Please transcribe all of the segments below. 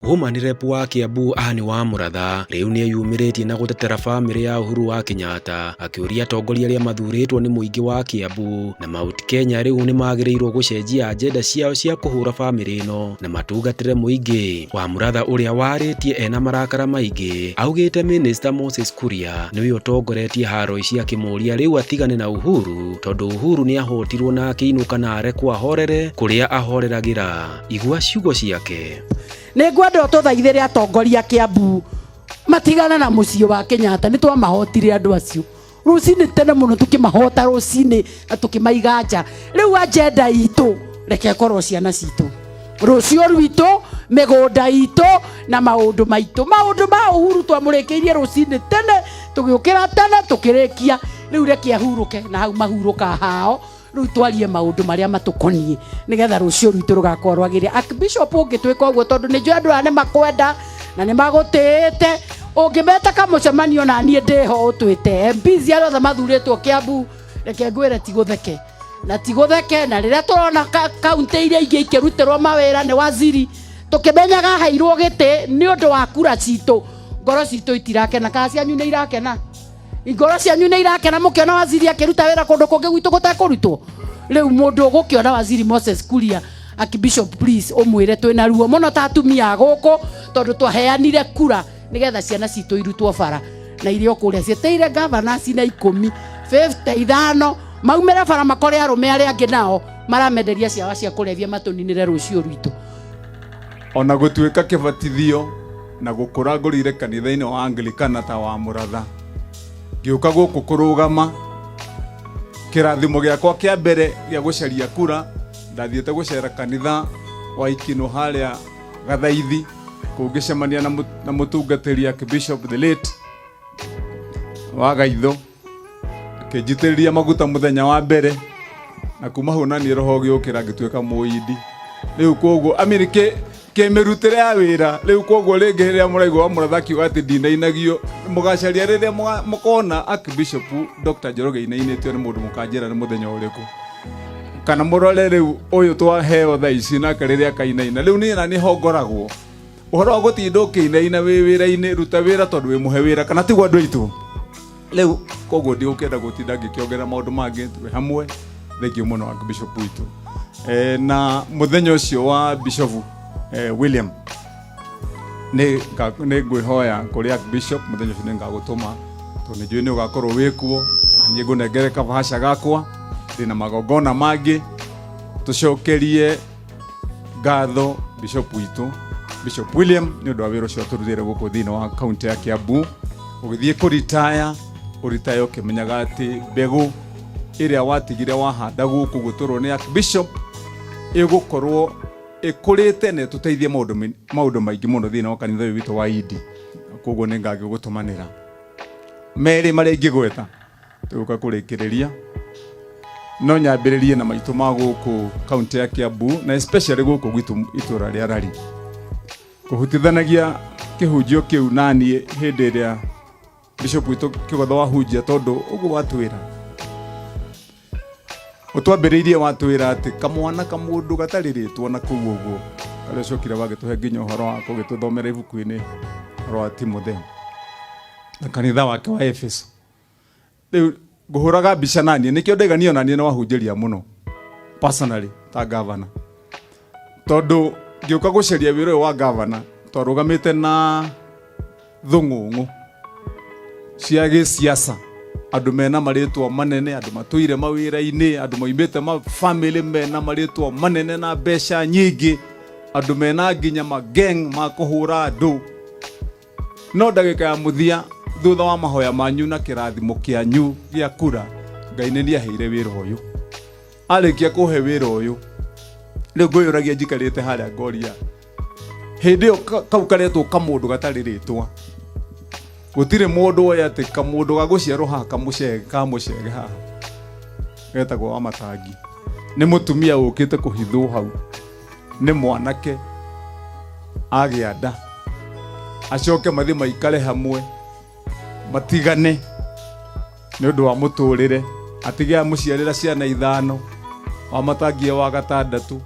Woman rep wa Kiambu Anne Wamuratha riu ni yumiritie na gutetera family ya Uhuru wa Kenyatta akiuria atongoria aria mathuritwo ni muingi wa Kiambu na Mount Kenya riu ni magirirwo gucenjia agenda ciao cia kuhura family ino na matungatire muingi. Wamuratha uria waritie ena marakara maingi augite Minister Moses Kuria niwe utongoretie haro ici akimuria riu atigane na Uhuru tondu Uhuru ni ahotirwo na akiinuka na arekwo ahorere kuria ahoreragira. Igua ciugo ciake. Nĩngwenda ũtũthaithĩre atongoria Kiambu matigana na mũciĩ wa Kenyatta nĩ twamahotire andũ acio rũcinĩ tene mũno tukimahota rũcinĩ tukimaiga nja. Rĩu agenda itũ reke korwo ciana citũ rũcio rwitũ mĩgũnda itũ na maũndũ maitũ. Maũndũ ma Uhuru twamũrĩkĩirie rũcinĩ tene tũgĩũkĩra tene tũkĩrĩkia. Rĩu reke ahurũke na hau mahurũka hao rĩu twarie maũndũ marĩa matũkoniĩ nĩgetha rũcio rwitũ rũgakorwo rwagĩrĩire. Archbishop ũngĩtwĩka ũguo tondũ nĩ njũĩ andũ aya nĩ makwenda na nĩ magũtĩĩte ũngĩmeta kamũcemanio na niĩ ndĩho ũtwĩte MPs arĩa othe mathurĩtwo Kiambu reke ngwĩre tigũtheke na tigũtheke. Na rĩrĩa tũrona kaunti iria ingĩ ikĩrutĩrwo mawĩra nĩ waziri tũkĩmenyaga hairwo gĩtĩ nĩ ũndũ wa kura citũ ngoro citũ itirakena. Kana cianyu nĩ irakena? Ngoro cianyu nĩ irakena mũkĩona waziri akĩruta wĩra kũndũ kũngĩ gwitũ gũtekũrutwo? Rĩu mũndũ ũgũkĩona waziri Moses Kuria Archbishop please ũmwĩre twĩna ruo mũno ta atumia gũkũ tondũ twaheanire kura nĩgetha ciana citũ irutwo bara na irio kũrĩa cieteire governors na 55 maumĩre bara makore arũme arĩa angĩ nao maramenderia ciawa cia kũrevia matũninĩre rũcio rwitũ. Ona gũtuĩka kĩbatithio na gũkũra ngũrire kanitha-inĩ wa Anglikana ta Wamuratha ngĩũka gũkũ kũrũgama kĩrathimo gĩakwa kĩa mbere gĩa gũcaria kura ndathiĩte gũcera kanitha wa Ikino harĩa Gathaithi kũngĩcemania na mũtungatĩri Archbishop the late wa Gaitho akĩnjitĩrĩria maguta mũthenya wa mbere na kuma hau naniĩ roho gĩũkĩra ngĩtuĩka mũindi. Rĩu koguo Amerika kĩmĩrutĩre ya wĩra rĩu koguo rĩngĩ rĩrĩa mũraigua Wamuratha akiuga atĩ ndinainagio mũgacaria rĩrĩa mũkona Archbishop Dr. Njoroge inainĩtio nĩ mũndũ mũkanjĩra nĩ mũthenya ũrĩkũ kana mũrore rĩu ũyũ twaheo thaa ici nake rĩrĩa kainaina. Rĩu niĩ na nĩho ngoragwo ũhoro wa gũtinda ũkĩinaina wĩ wĩra-inĩ ruta wĩra tondũ wĩ mũhe wĩra kana tiguo andũ aitũ. Rĩu koguo ndigũkĩenda gũtinda ngĩkĩongerera maũndũ mangĩ twĩ hamwe. Thengiũ mũno Archbishop witũ na mũthenya ũcio wa Bishop William nĩ ngwĩhoya kũrĩ Archbishop mũthenya ũcio nĩ ngagũtũma tondũ nĩ njũĩ nĩ ũgakorwo wĩkuo na niĩ ngũnengere kabahasha gakwa ndĩna magongona mangĩ tũcokerie ngatho Bishop witũ Bishop William nĩ ũndũ wa wĩra ũcio tũrutĩire gũkũ thĩinĩ wa kaunti ya Kiambu. Ũgĩthiĩ kũritaya ũritaya ũkĩmenyaga atĩ mbegũ ĩrĩa watigire wahanda gũkũ gũtũrwo nĩ Archbishop ĩgũkorwo ĩkũrĩte na tũteithie maũndũ maingĩ mũno thĩinĩ wa kanitha witũ wa Idi. Koguo nĩ ngagĩgũtũmanĩra merĩ marĩa ingĩgweta tũgũka kũrĩkĩrĩria no nyambĩrĩrie na maitũ ma gũkũ kaunti ya Kiambu na especially gũkũ gwitũ itũra rĩa Rari kũhutithanagia kĩhunjio kĩu naniĩ hĩndĩ ĩrĩa Bishop witũ Kĩgotho wahunjia tondũ ũguo watwĩra ũtwambĩrĩirie watwĩra atĩ kamwana kamũndũ gatarĩ rĩtwa na kũu ũguo karĩa ũcokire wagĩtũhe nginya ũhoro wa gũgĩtũthomera ibuku-inĩ rwa Timotheo na kanitha wake wa Efeso. Rĩu ngũhũraga mbica naniĩ nĩkĩo ndaiganio naniĩ na wahunjĩria mũno personally ta governor tondũ ngĩũka gũcaria wĩra ũyũ wa governor twarũgamĩte na thũng'ũng'ũ cia gĩsiasa andũ mena marĩtwa manene andũ matũire mawĩra-inĩ andũ moimĩte family mena marĩtwa manene na mbeca nyingĩ andũ mena nginya mageng ma kũhũra andũ. No ndagĩka ya mũthia thutha wa mahoya manyu na kĩrathimo kĩanyu gĩa kura Ngai nĩ niaheire wĩra ũyũ. Arĩkia kũhe wĩra ũyũ rĩu ngũyũragia njikarĩte harĩa Ngoria hĩndĩ ĩyo kau karetwo kamũndũ gatarĩ rĩtwa gũtirĩ mũndũ oya atĩ kamũndũ gagũciarwo haha kamũcege haha getagwo wa Matangi nĩ mũtumia ũkĩte kũhithwo hau nĩ mwanake agĩa nda acoke mathi maikare hamwe matigane nĩ ũndũ wa mũtũrĩre atige mũciarĩra ciana 5 wa Matangi wa 6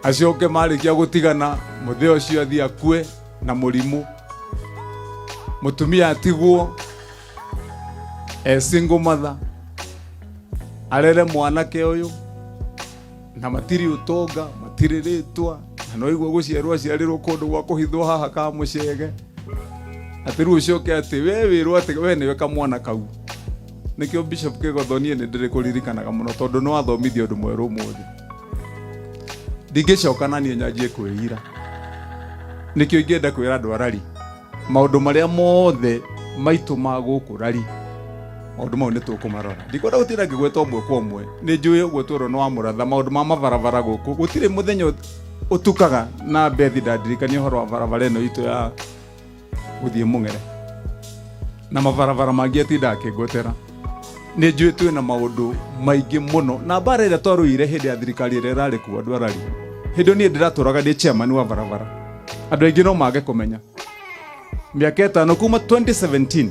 acoke marikia gutigana muthee ucio athie akue na murimu, mutumia atigwo single mother arere mwanake uyu na matiri utonga matiri ritwa na no igwo gucierwo ciarirwo kundu gwa kuhithwo haha ka mucege ati ru ucoke ati we wirwo ati we niwe kamwana kau. Nikio Bishop Kigothoni ni ndiri kuririkanaga muno tondu no athomithio undu mweru muthi ndingicoka nanie nyanjie kwira. Nikio ingenda kwira andu arari maundu maria mothe maitu ma guku rari maundu mau nitukumarora. Ndikwenda gutira ngigweta umwe kwa umwe, ni njui uguo twiro no amuratha maundu ma mabarabara guku gutire muthenya utukaga na bethi ndandirikania uhoro wa barabara ino itu ya guthie Mung'ere na mabarabara mangi atinda akingotera. Ni njui twina maundu maingi muno na bara ira twaruire hindi ya thirikari ira irari ku andu arari hindi ni ndiraturaga ndi chairman wa barabara. Andu aingi no mage kumenya miaka 5 kuma 2017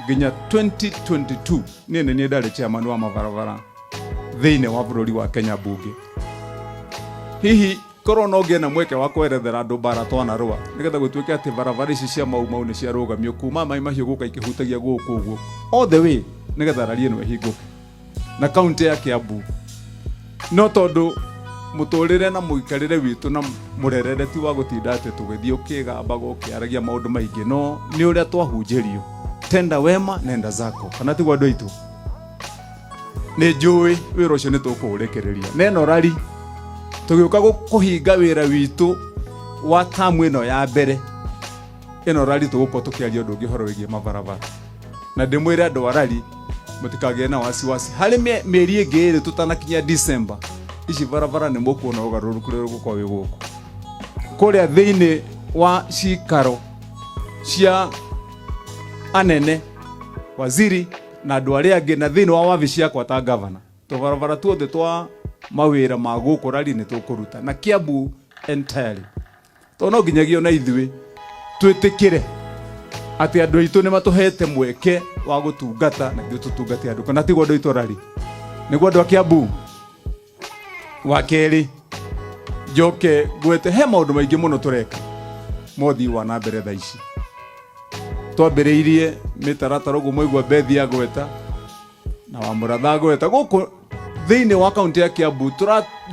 nginya 2022 ni ndari chairman wa mabarabara thiine wa bururi wa Kenya bunge. Hihi korona ugie na mweke wa kwerethera andu bara twana rua nigetha gutuike ati barabara ici cia mau ni cia rugamio kuma mai mahiu guka ikihutagia guku uguo all the way nigetha rari ino ihinguke na kaunti ya Kiambu. No tondu muturire na muikarire witu na murerere ti wa gutinda ati tugithii ukigamba gukiaragia maundu maingi, no ni uria twahunjirio tenda wema nenda zako kana tigwa andu aitu. Ni njui wira ucio ni tukuurekereria neno rari tugiuka kuhinga wira witu wa tamu ino ya mbere ino rari tuguko tukiaria undu ungi horo wigie mabarabara. Na ndimwire andu arari mutikagire na wasiwasi hari mieri ingi iri tutanakinya December ici barabara ni mukuona ugaruruku riru guko wi guku kuria thiini wa cikaro cia anene waziri na andu aria angi na thiini wa wabici yakwa ta governor tubarabara tuothe twa mawira ma guku rari ni tukuruta na Kiambu entirely to no nginyagio na ithui twitikire ati andu aitu ni matuhete mweke wa gutungata na ithu tutungate andu kana tigwo andu aitu rari niguo andu a Kiambu. Wa keri njoke gwete he maundu maingi muno tureka mothi wa na mbere tha ici twambiriirie mitaratara uguo mwaigua bethi ya gweta na wa muratha gweta guku thiini wa kaunti ya Kiambu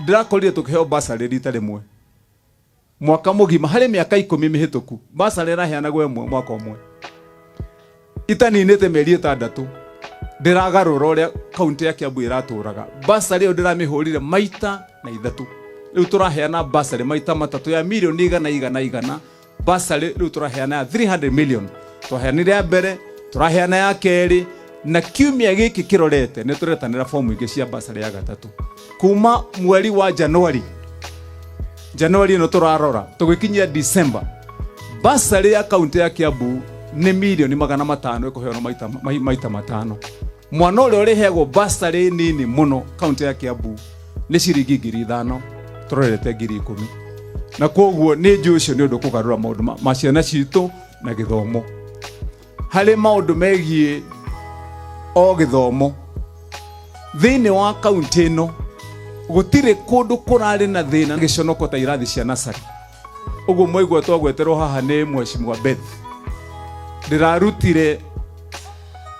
ndirakorire tukiheo basari rita rimwe mwaka mugima hari miaka 10 mihituku basari iraheanagwo imwe mwaka umwe itaninite mieri 6 ndiragarura uria kaunti ya Kiambu iraturaga. Basari iyo ndiramihurire maita na 3 riu turaheana basari maita 3 ya milioni 100 basari riu turaheana ya 300 million twaheanire ya mbere turaheana ya keri na kiumia giki kirorete ni turetanira fomu ingi cia basari ya 3 kuma mweri wa Januari no turarora tugikinyia December basari ya kaunti ya Kiambu ni milioni 500 ikuheanwo maita 5. Mwana uria urihegwo basari nini muno kaunti ya Kiambu ni ciringi 5,000 turorete 10,000 na koguo ni njui ucio ni undu kugarura maundu ma ciana citu na githomo. Hari maundu megie o githomo thiini wa kaunti ino gutire kundu kurari na thina giconoko ta irathi cia nasari. Uguo mwaigua twagweterwo haha ni Mheshimiwa Beth ndirarutire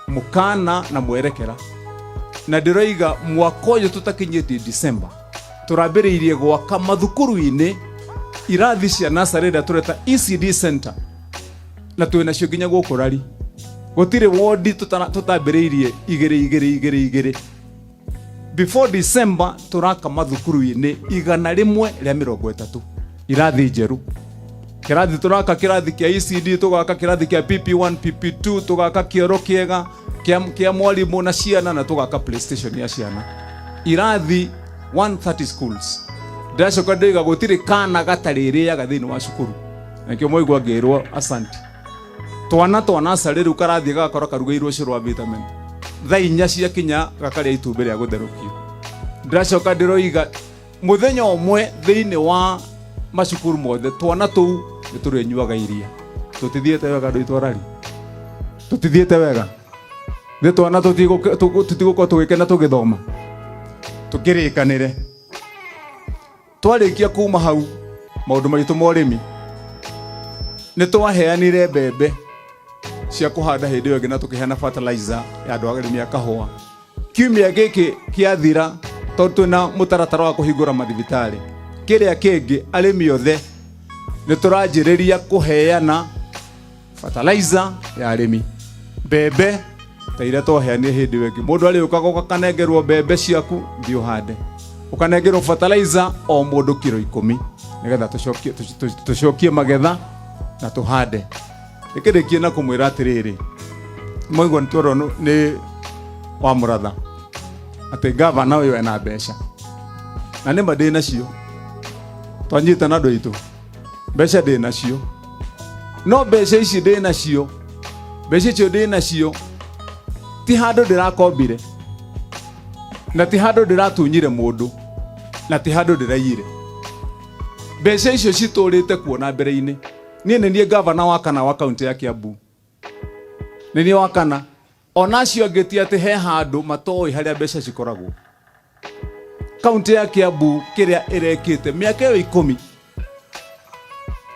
mukana na mwerekera na ndiroiga mwaka uyu tutakinyitie December turambiriirie gwaka mathukuru-ini irathi cia nasari da tureta ECD center na twina cio nginya guku rari gutire wodi tutambiriirie igiri before December turaka mathukuru-ini 130 irathi njeru. Kirathi turaka kirathi kia ECD tugaka kirathi kia PP1 PP2 tugaka kioro kiega kia mwalimu na ciana na tugaka PlayStation ya ciana. Irathi 130 schools. Ndacoka ndiga gutire kana gataririaga thiini wa cukuru. Nakio moigwa ngirwo asante. Twana sariru karathi gakora karugairwo ciro vitamin. Tha 4 cia kinya gakaria itumbi ria gutherukio. Ndacoka ndiroiga muthenya umwe thiini wa macukuru mothe twana tuu niturenyuaga iria tutithiete wega andu itu arari tutithiete wega ni twana tutiguko tugikena tugithoma tukirikanire twarikia kuma hau maundu maitu ma urimi ni twaheanire mbembe cia kuhanda hindi yo ngina tukiheana fertilizer ya andu arimi a kahua. Kiumia giki kiathira tondu twina mutaratara wa kuhingura mathibitari, kiria kingi arimi othe ni turanjiriria kuheana fertilizer ya arimi, mbembe ta iria twaheanire hindi yo ngi. Mundu ari ukaga ukanengerwo mbembe ciaku thio hande, ukanengerwo fertilizer o mundu kilo 10 nigetha tucokie magetha na tuhande. Ikirikie na kumwira atiriri, moigwa ntoro ni wa Muratha ati gavana uyu ena mbeca na ni madi nacio twanyita na ndoitu mbeca ndi nacio, no mbeca ici ndi nacio, mbeca icio ndi nacio ti handu ndirakombire na ti handu ndiratunyire mundu na ti handu ndiraiyire. Mbeca icio citurite kuona mbere-ini. Nie ni gavana wa kana wa kaunti ya Kiambu, ni wa kana onacio ngeti ati he handu matoi haria mbeca cikoragwo. Kaunti ya Kiambu kiria irekite miaka yo 10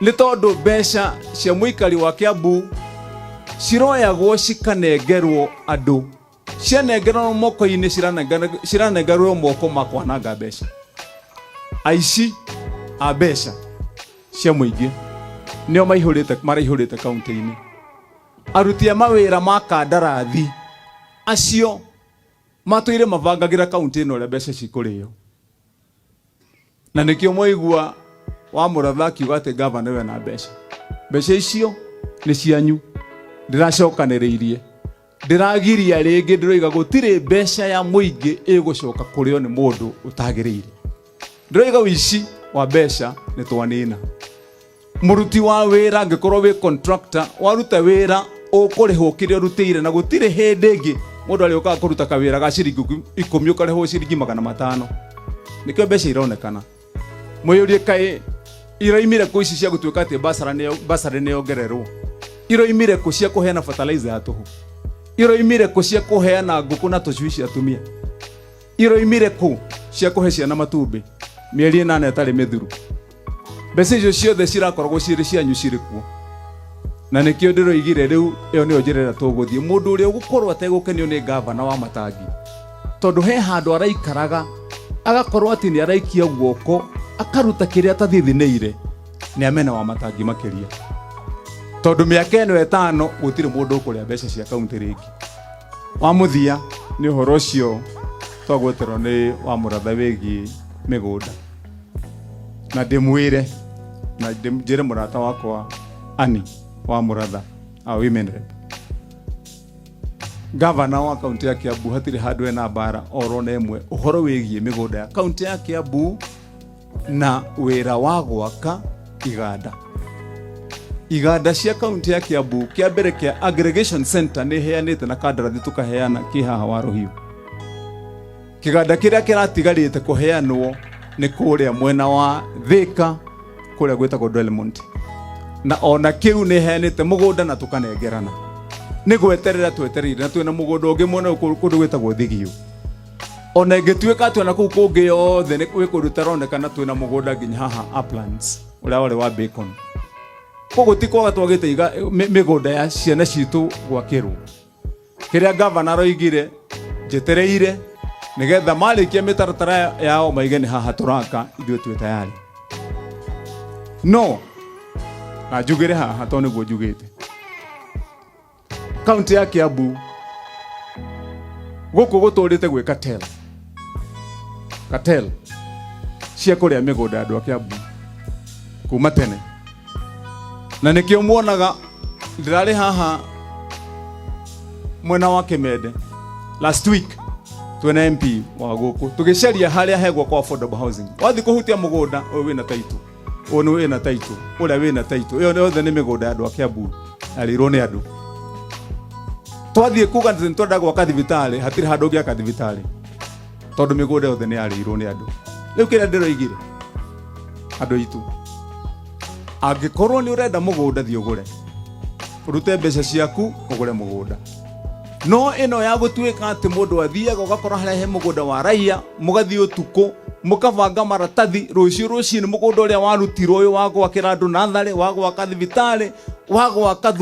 ni tondu mbeca cia muikari wa Kiambu ciroyagwo cikanengerwo andu, cianengerwo moko-ini, ciranengerwo moko makwananga mbeca. Aici a mbeca cia muingi nio maraihurite kaunti-ini. Aruti a mawira ma kandarathi acio matuire mavangagira kaunti ino ria mbeca cikurio, na nikio moigua wa Muratha akiuga ati gavana we na mbeca. Mbeca icio ni cianyu, ndiracokaniriirie, ndiragiria ringi, ndiroiga gutire mbeca ya muingi igucoka kurio ni mundu utagiriire. Ndiroiga wici wa mbeca ni twanina. Muruti wa wira angikorwo wi contractor waruta wira ukurihwo kiria rutire, na gutire hindi ingi mundu ari ukaga kuruta kawira ga ciringi 10 ukarihwo ciringi 500. Nikio mbeca ironekana. Muyurie kai iroimire ku ici cia gutuika ati basara ne ongererwo, iroimire ku cia kuheana fertilizer ya tuhu, iroimire ku cia kuheana nguku na tucui cia atumia, iroimire ku cia kuhe ciana matumbi mieri 8 etari mithuru. Mbeca icio ciothe cirakoragwo ciri cianyu ciri kuo, na nikio ndiroigire riu iyo ni onjerera tuguthie. Mundu uria ugukorwo ategukenio ni gavana wa Matangi tondu he handu araikaraga agakorwo ati ni araikia guoko akaruta kiria tathithineire, ni amena wa Matangi makiria tondu miaka eno 5 gutire mundu ukuria mbeca cia kaunti ringi. Wa muthia ni uhoro ucio twagweterwo ni wa Muratha wigi migunda, na ndimwire na njire murata wakwa Ani wa Muratha a women rep, gavana wa kaunti ya Kiambu hatire handu ena bara orona emwe uhoro wigie migunda ya kaunti ya Kiambu na wira wa gwaka iganda cia kaunti ya Kiambu. Kia mbere kia aggregation center ni heanite na kandarathi tukaheana kihaha wa Ruhiu. Kiganda kiria kiratigarite kuheanwo ni kuria mwena wa Thika kuria gwetagwo Delmont, na ona kiu ni heanite mugunda na tukanengerana. Ni gweterera twetereire na twina mugunda ungi mwena kundu gwetagwo Thigiu. Ona ingituika ati ona kuu kungi yothe ni kwikuruta ronekana twina mugunda nginya haha Uplands uria wari wa Bacon. Koguo ti kwaga twagite migunda ya ciana citu gwakirwo. Kiria gavana roigire njetereire nigetha malikia mitaratara yao maigeni haha turaka ithuĩ twĩ tayari. No na njugire haha to niguo njugite kaunti ya Kiambu guku guturite gwika cartel cia kuria migunda andu a Kiambu kuma tene, na nikio muonaga ndirari haha mwena wa Kimende last week twena MP wa guku tugicaria haria hegwa kwa affordable housing. Wathi kuhutia mugunda uyu wina taitu, uyu wina taitu, uria wina taitu, iyo yothe ni migunda andu a Kiambu arirwo ni andu. Twathie kuga nti twenda gwaka thibitari, hatiri handu ngiaka thibitari tondu migunda yothe ni arirwo ni andu. Riu kiria ndiroigire andu itu, angikorwo ni urenda mugunda thi ugure, urute mbeca ciaku ugure mugunda. No ino ya gutuika ati mundu athiaga ugakora haria he mugunda wa raia mugathi utuku mukabanga maratathi rucio ni mugunda uria warutirwo uyu wa gwakira andu nathari wa gwaka thibitari wa gwaka